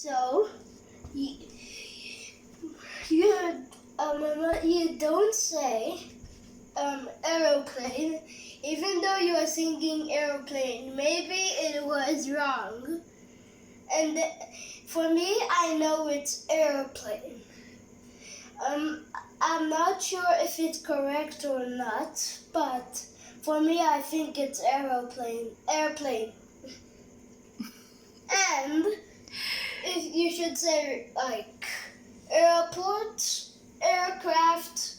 So, you, you don't say aeroplane, even though you are singing aeroplane. Maybe it was wrong. And for me, I know it's airplane. I'm not sure if it's correct or not, but for me, I think it's aeroplane. Airplane. And if you should say like airport, aircraft,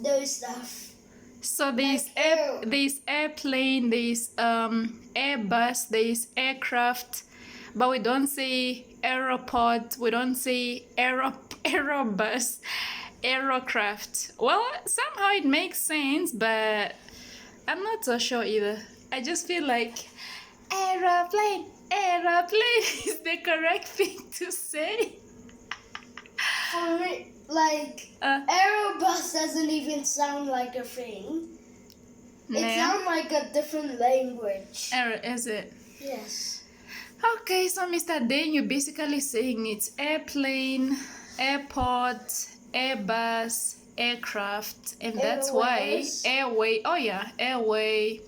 those stuff. So there's airplane, there's airbus, there's aircraft, but we don't say aeroport, we don't say aerobus, aerocraft. Well, somehow it makes sense, but I'm not so sure either. I just feel like aeroplane is the correct thing to say. For me, like Aerobus doesn't even sound like a thing. It sounds like a different language. Is it? Yes. Okay, so Mr. Dane, you're basically saying it's airplane, airport, airbus, aircraft, and that's why airway. Oh yeah, airway.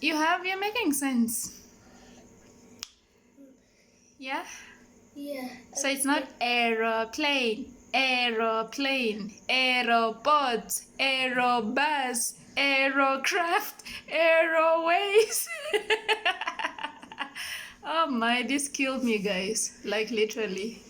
You're making sense. Yeah. Yeah. So it's not aeroplane, aeroport, aerobus, aerocraft, airways. Oh my, this killed me, guys. Like literally.